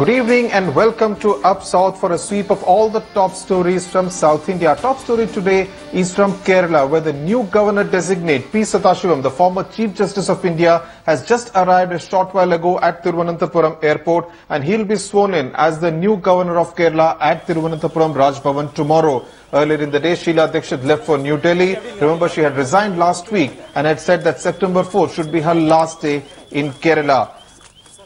Good evening and welcome to Up South for a sweep of all the top stories from South India. Our top story today is from Kerala, where the new governor designate P Sathasivam, the former Chief Justice of India, has just arrived a short while ago at Thiruvananthapuram airport, and he'll be sworn in as the new governor of Kerala at Thiruvananthapuram Raj Bhawan tomorrow. Earlier in the day, Sheila Dixit left for New Delhi. Remember, she had resigned last week and had said that September 4th should be her last day in Kerala.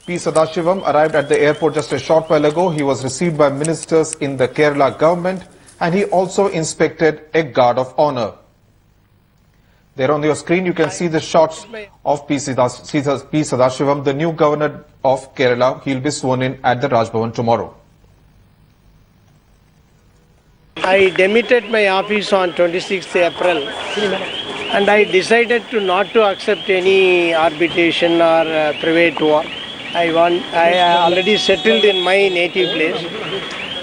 P Sathasivam arrived at the airport just a short while ago. He was received by ministers in the Kerala government, and he also inspected a guard of honor. There on your screen, you can see the shots of P Sathasivam, the new governor of Kerala. He'll be sworn in at the Raj Bhawan tomorrow. I demitted my office on 26th April and I decided not to accept any arbitration or private work. I already settled in my native place.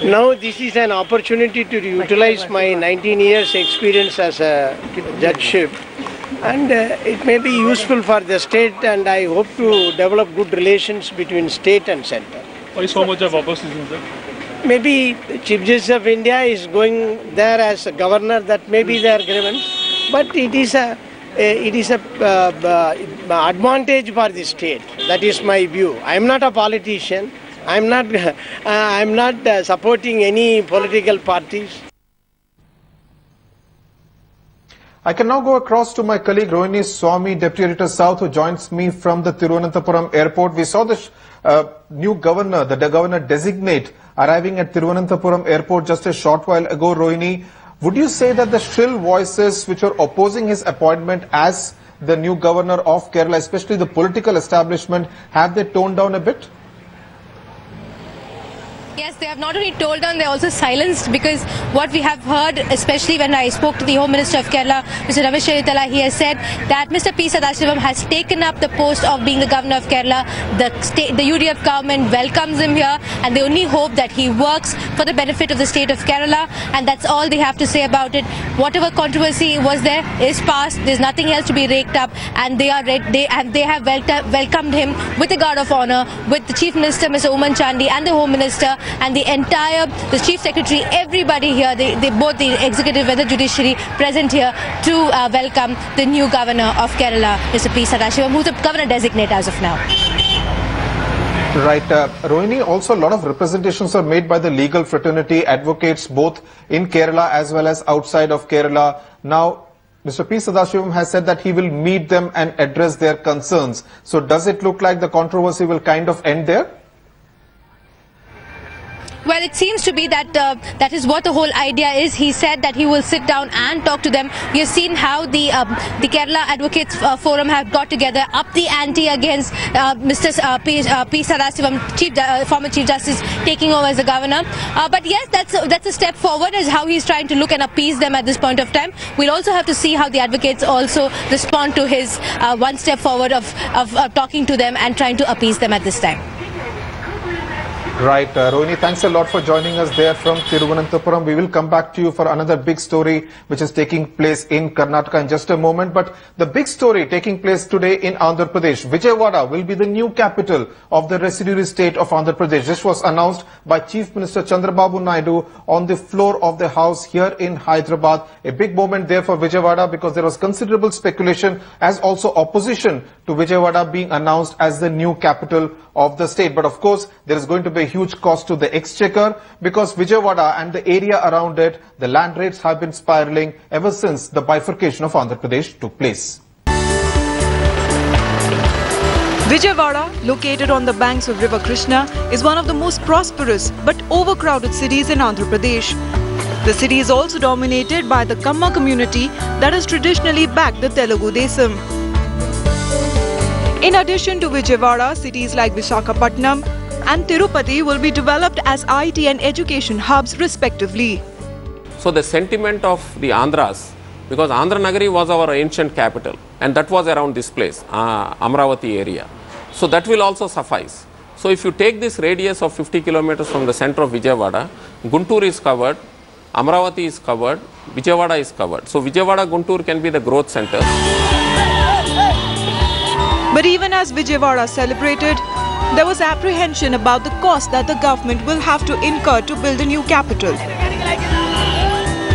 Now this is an opportunity to utilize my 19 years experience as a judgeship, and it may be useful for the state, and I hope to develop good relations between state and center. Why so much of opposition, sir? Maybe the Chief Justice of India is going there as a governor. That may be their grievance, but it is a advantage for the state. That is my view. I am not a politician. I am not supporting any political parties. I can now go across to my colleague Rohini Swami, Deputy Editor South, who joins me from the Thiruvananthapuram airport. We saw the new governor, the governor designate, arriving at Thiruvananthapuram airport just a short while ago. Rohini, would you say that the shrill voices which are opposing his appointment as the new governor of Kerala, especially the political establishment, have they toned down a bit? Yes, they have not only told down, they are also silenced, because what we have heard, especially when I spoke to the Home Minister of Kerala, Mr. Ramesh Cheritala, he has said that Mr. P Sathasivam has taken up the post of being the governor of Kerala. The UDF government welcomes him here, and they only hope that he works for the benefit of the state of Kerala, and that's all they have to say about it. Whatever controversy was there is past. There's nothing else to be raked up, and they have welcomed him with a guard of honor, with the Chief Minister, Mr. Oommen Chandy, and the Home Minister, and the Chief Secretary, everybody here, both the executive and the judiciary present here to welcome the new governor of Kerala, Mr. P Sathasivam, who's the governor designate as of now. Right. Rohini, also a lot of representations are made by the legal fraternity, advocates both in Kerala as well as outside of Kerala. Now, Mr. P Sathasivam has said that he will meet them and address their concerns. So does it look like the controversy will kind of end there? Well, it seems to be that that is what the whole idea is. He said that he will sit down and talk to them. We have seen how the Kerala Advocates Forum have got together, up the ante against Mr. P Sathasivam, former Chief Justice, taking over as the governor. But yes, that's a step forward, as how he's trying to look and appease them at this point of time. We'll also have to see how the advocates also respond to his one step forward of talking to them and trying to appease them at this time. Right. Rohini, thanks a lot for joining us there from Thiruvananthapuram. We will come back to you for another big story which is taking place in Karnataka in just a moment. But the big story taking place today in Andhra Pradesh, Vijayawada will be the new capital of the residuary state of Andhra Pradesh. This was announced by Chief Minister Chandrababu Naidu on the floor of the House here in Hyderabad. A big moment there for Vijayawada, because there was considerable speculation as also opposition to Vijayawada being announced as the new capital of the state. But of course, there is going to be a huge cost to the exchequer, because Vijayawada and the area around it, the land rates have been spiraling ever since the bifurcation of Andhra Pradesh took place. Vijayawada, located on the banks of River Krishna, is one of the most prosperous but overcrowded cities in Andhra Pradesh. The city is also dominated by the Kamma community that has traditionally backed the Telugu Desam. In addition to Vijayawada, cities like Visakhapatnam and Tirupati will be developed as IT and education hubs respectively. So the sentiment of the Andhras, because Andhra Nagari was our ancient capital, and that was around this place, Amravati area. So that will also suffice. So if you take this radius of 50 kilometers from the center of Vijayawada, Guntur is covered, Amravati is covered, Vijayawada is covered. So Vijayawada Guntur can be the growth center. But even as Vijayawada celebrated, There was apprehension about the cost that the government will have to incur to build a new capital.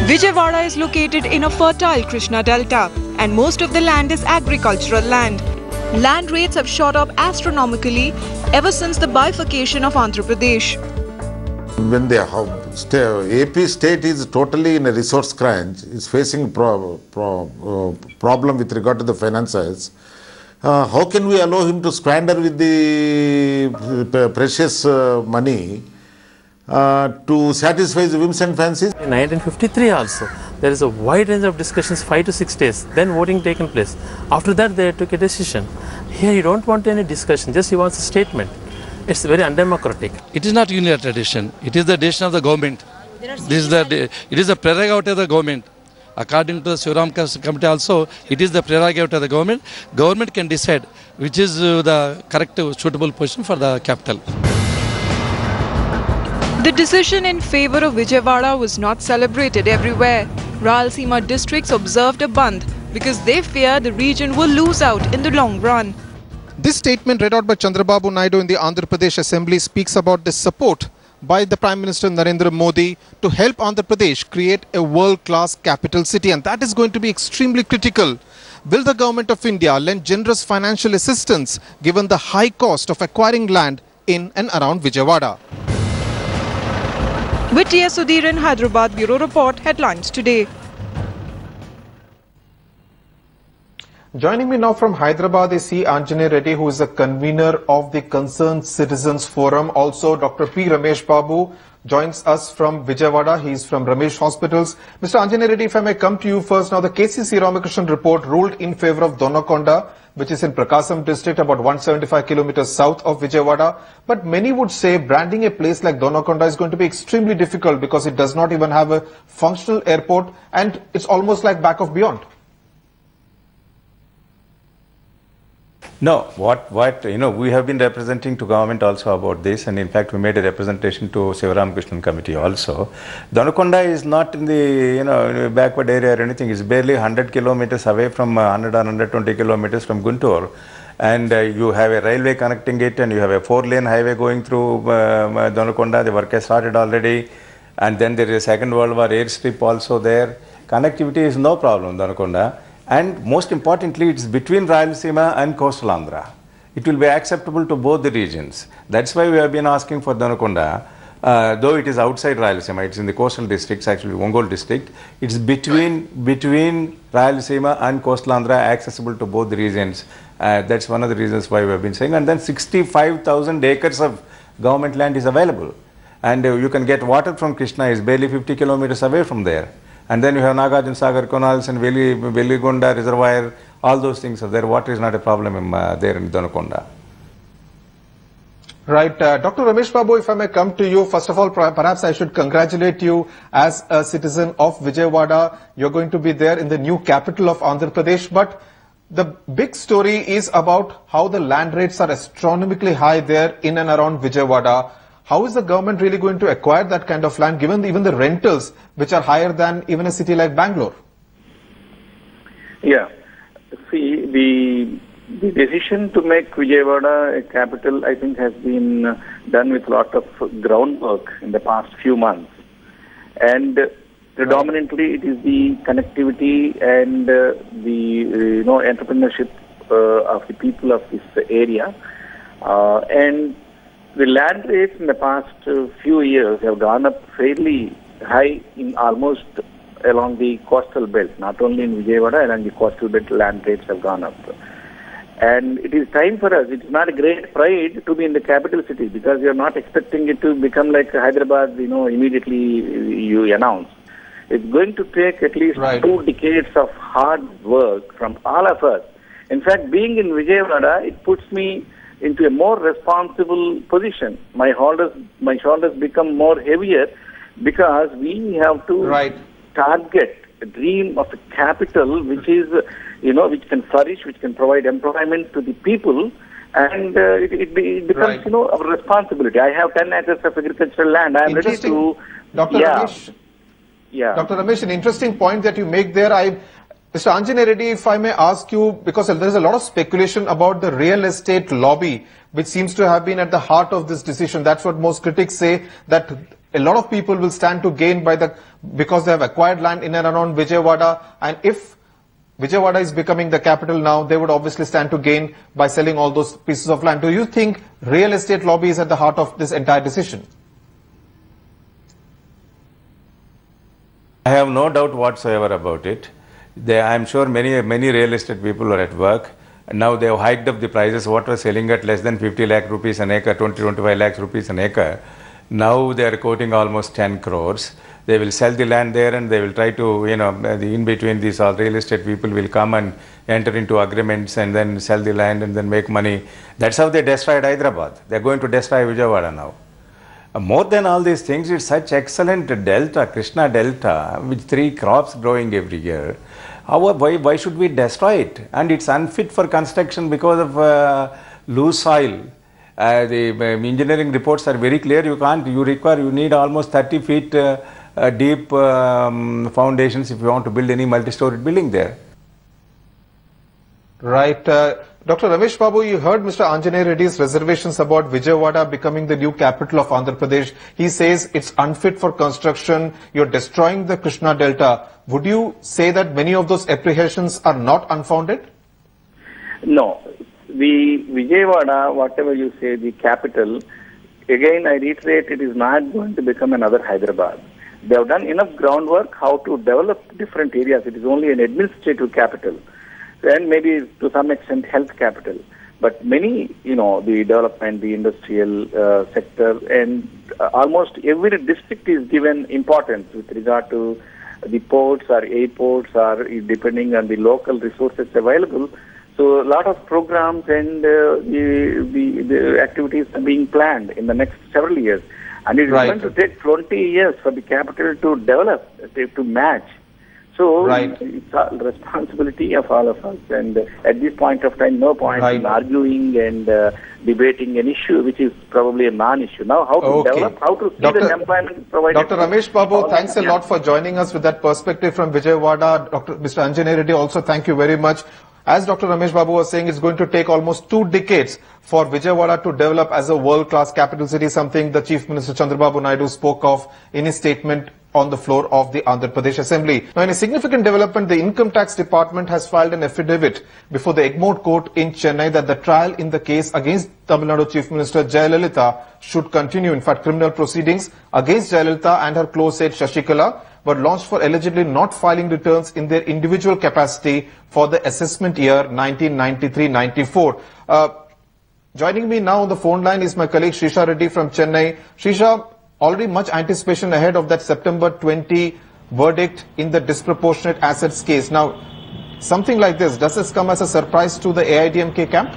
Vijayawada is located in a fertile Krishna Delta, and most of the land is agricultural land. Land rates have shot up astronomically ever since the bifurcation of Andhra Pradesh. When the AP state is totally in a resource crunch, is facing problem with regard to the finances, how can we allow him to squander with the precious money to satisfy the whims and fancies? In 1953 also, there is a wide range of discussions, 5 to 6 days, then voting taken place. After that they took a decision. Here you don't want any discussion, just he wants a statement. It's very undemocratic. It is not unilateral decision, it is the decision of the government. It is the prerogative of the government. According to the Sivaram committee also, it is the prerogative of the government. Government can decide which is the correct suitable position for the capital. The decision in favor of Vijayawada was not celebrated everywhere. Rayalaseema districts observed a bandh because they fear the region will lose out in the long run. This statement read out by Chandrababu Naidu in the Andhra Pradesh Assembly speaks about the support by the Prime Minister Narendra Modi to help Andhra Pradesh create a world-class capital city, and that is going to be extremely critical. Will the Government of India lend generous financial assistance given the high cost of acquiring land in and around Vijayawada? With T.S. Sudhir in Hyderabad, Bureau Report, Headlines Today. Joining me now from Hyderabad is C. Anjane Reddy, who is the convener of the Concerned Citizens Forum. Also, Dr. P. Ramesh Babu joins us from Vijayawada. He is from Ramesh Hospitals. Mr. Anjane Reddy, if I may come to you first. Now, the KCC Ramakrishnan report ruled in favor of Donakonda, which is in Prakasam district, about 175 kilometers south of Vijayawada. But many would say branding a place like Donakonda is going to be extremely difficult because it does not even have a functional airport and it's almost like back of beyond. No, we have been representing to government also about this, and in fact we made a representation to Sivaram Krishnan committee also. Donakonda is not in the backward area or anything. It's barely 100 kilometers away from 100 or 120 kilometers from Guntur, and you have a railway connecting it, and you have a 4-lane highway going through Donakonda. The work has started already, and then there is a Second World War airstrip also there. Connectivity is no problem, Donakonda. And most importantly, it's between Rayalaseema and coastal Andhra. It will be acceptable to both the regions. That's why we have been asking for Donakonda, though it is outside Rayalaseema, it's in the coastal districts, actually Ongole district. It's between Rayalaseema and coastal Andhra, accessible to both the regions. That's one of the reasons why we have been saying. And then 65,000 acres of government land is available. And you can get water from Krishna, is barely 50 kilometers away from there. And then you have Nagarjuna Sagar canals and Veligonda reservoir, all those things are there. Water is not a problem there in Donakonda. Right. Dr. Ramesh Babu, if I may come to you, first of all, perhaps I should congratulate you as a citizen of Vijayawada. You're going to be there in the new capital of Andhra Pradesh. But the big story is about how the land rates are astronomically high there in and around Vijayawada. How is the government really going to acquire that kind of land, given even the rentals, which are higher than even a city like Bangalore? Yeah. See, the decision to make Vijayawada a capital, I think, has been done with a lot of groundwork in the past few months. And predominantly it is the connectivity and the entrepreneurship of the people of this area. And the land rates in the past few years have gone up fairly high in almost along the coastal belt, not only in Vijayawada, along the coastal belt land rates have gone up. And it is time for us, it is not a great pride to be in the capital city because we are not expecting it to become like Hyderabad, immediately you announce. It's going to take at least 2 decades of hard work from all of us. In fact, being in Vijayawada, it puts me into a more responsible position. My shoulders become more heavier because we have to target a dream of a capital which is, which can flourish, which can provide employment to the people, and it becomes, our responsibility. I have 10 acres of agricultural land. I am ready to. Dr. Ramesh, Dr. Ramesh, an interesting point that you make there. Mr. Anjaney Reddy, if I may ask you, because there is a lot of speculation about the real estate lobby, which seems to have been at the heart of this decision. That's what most critics say, that a lot of people will stand to gain because they have acquired land in and around Vijayawada, and if Vijayawada is becoming the capital now, they would obviously stand to gain by selling all those pieces of land. Do you think real estate lobby is at the heart of this entire decision? I have no doubt whatsoever about it. I am sure many real estate people are at work. Now they have hiked up the prices. What was selling at less than 50 lakh rupees an acre, 20-25 lakhs rupees an acre. Now they are quoting almost 10 crores. They will sell the land there and they will try to, in between these all real estate people will come and enter into agreements and then sell the land and then make money. That's how they destroyed Hyderabad. They are going to destroy Vijayawada now. More than all these things, it's such excellent delta, Krishna Delta, with 3 crops growing every year. Why should we destroy it? And it's unfit for construction because of loose soil. The engineering reports are very clear. You need almost 30 feet deep foundations if you want to build any multi-storied building there. Right. Dr. Ramesh Babu, you heard Mr. Anjaney Reddy's reservations about Vijayawada becoming the new capital of Andhra Pradesh. He says it's unfit for construction. You're destroying the Krishna Delta. Would you say that many of those apprehensions are not unfounded? No. The Vijayawada, whatever you say, the capital, again I reiterate, it is not going to become another Hyderabad. They have done enough groundwork how to develop different areas. It is only an administrative capital and maybe to some extent health capital. But many, the development, the industrial sector, and almost every district is given importance with regard to the ports or airports or depending on the local resources available. So a lot of programs and the activities are being planned in the next several years. And it is going to take 20 years for the capital to develop, to match. So it's a responsibility of all of us. And at this point of time, no point in arguing and debating an issue which is probably a non-issue. Now, how to develop, how to see the employment provided. Dr. Ramesh Babu, thanks a lot for joining us with that perspective from Vijayawada. Mr. Anjaney Reddy, also thank you very much. As Dr. Ramesh Babu was saying, it's going to take almost 2 decades for Vijayawada to develop as a world-class capital city, something the Chief Minister Chandrababu Naidu spoke of in his statement on the floor of the Andhra Pradesh Assembly. Now, in a significant development, the Income Tax Department has filed an affidavit before the Egmont Court in Chennai that the trial in the case against Tamil Nadu Chief Minister Jayalalitha should continue. In fact, criminal proceedings against Jayalalitha and her close aide Shashikala were launched for allegedly not filing returns in their individual capacity for the assessment year 1993-94. Joining me now on the phone line is my colleague Srisha Reddy from Chennai. Srisha, already much anticipation ahead of that September 20 verdict in the disproportionate assets case. Now, something like this, does this come as a surprise to the AIDMK camp?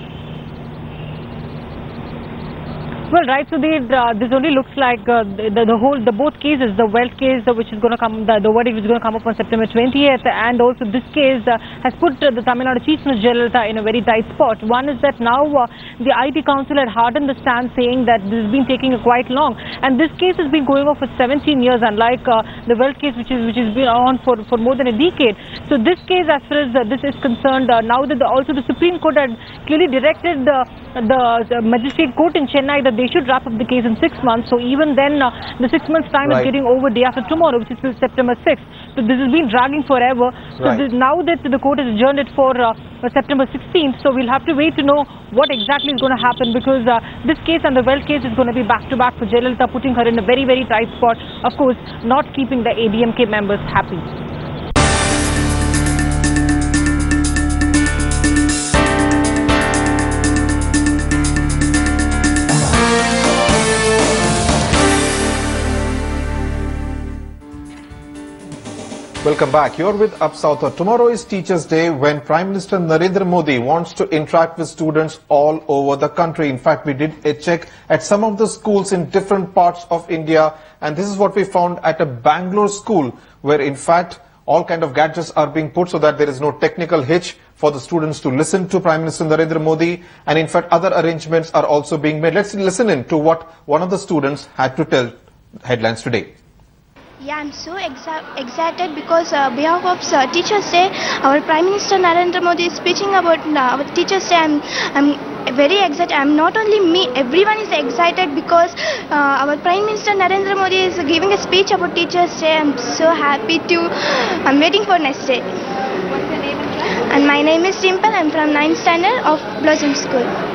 Well, right, so this only looks like both cases, the wealth case which is going to come, the verdict which is going to come up on September 20th, and also this case has put the Tamil Nadu Chief Minister Jayalalitha in a very tight spot. One is that now the IT Council had hardened the stance, saying that this has been taking quite long, and this case has been going on for 17 years, unlike the wealth case which has been on for more than a decade. So this case, as far as this is concerned, now that also the Supreme Court had clearly directed the magistrate court in Chennai that they should wrap up the case in 6 months. So even then, the 6 months time is getting over day after tomorrow, which is till September 6th. So this has been dragging forever. So now that the court has adjourned it for September 16th, so we'll have to wait to know what exactly is going to happen, because this case and the wealth case is going to be back to back for Jayalalitha, putting her in a very, very tight spot. Of course, not keeping the ADMK members happy. Welcome back. You're with Up South. Tomorrow is Teachers' Day, when Prime Minister Narendra Modi wants to interact with students all over the country. In fact, we did a check at some of the schools in different parts of India, and this is what we found at a Bangalore school, where in fact all kind of gadgets are being put so that there is no technical hitch for the students to listen to Prime Minister Narendra Modi, and in fact other arrangements are also being made. Let's listen in to what one of the students had to tell Headlines Today. Yeah, I'm so excited because behalf of Teachers Day, our Prime Minister Narendra Modi is speaking about our Teachers Day. I'm very excited. I'm not only me, everyone is excited because our Prime Minister Narendra Modi is giving a speech about Teachers Day. I'm so happy I'm waiting for next day. What's your name and class? And my name is Simple. I'm from 9th standard of Blossom School.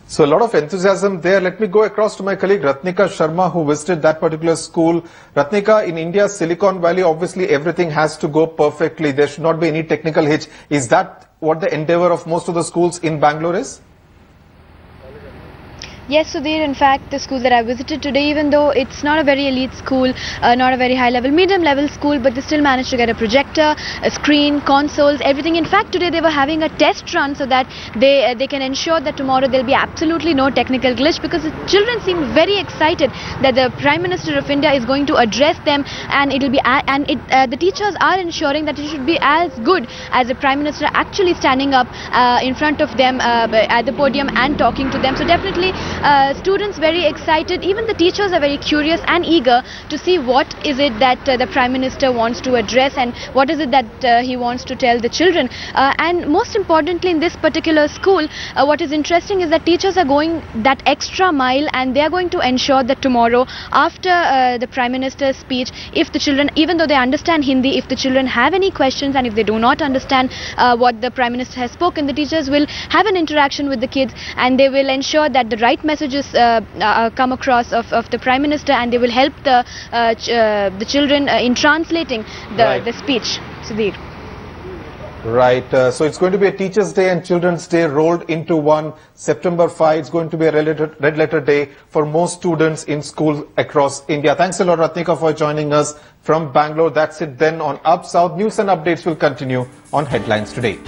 So a lot of enthusiasm there. Let me go across to my colleague Ratnika Sharma, who visited that particular school. Ratnika, in India's Silicon Valley, obviously everything has to go perfectly. There should not be any technical hitch. Is that what the endeavor of most of the schools in Bangalore is? Yes, Sudhir, in fact, the school that I visited today, even though it's not a very elite school, not a very high-level, medium-level school, but they still managed to get a projector, a screen, consoles, everything. In fact, today they were having a test run so that they can ensure that tomorrow there'll be absolutely no technical glitch, because the children seem very excited that the Prime Minister of India is going to address them, and it'll be the teachers are ensuring that it should be as good as the Prime Minister actually standing up in front of them at the podium and talking to them. So definitely students very excited, even the teachers are very curious and eager to see what is it that the Prime Minister wants to address and what is it that he wants to tell the children. And most importantly, in this particular school, what is interesting is that teachers are going that extra mile, and they are going to ensure that tomorrow, after the Prime Minister's speech, if the children, even though they understand Hindi, if the children have any questions and if they do not understand what the Prime Minister has spoken, the teachers will have an interaction with the kids, and they will ensure that the right messages come across of the Prime Minister, and they will help the children in translating the speech. Sudhir. Right. So it's going to be a Teachers' Day and Children's Day rolled into one. September 5, it's going to be a red letter day for most students in schools across India. Thanks a lot, Ratnika, for joining us from Bangalore. That's it then on Up South. News and updates will continue on Headlines Today.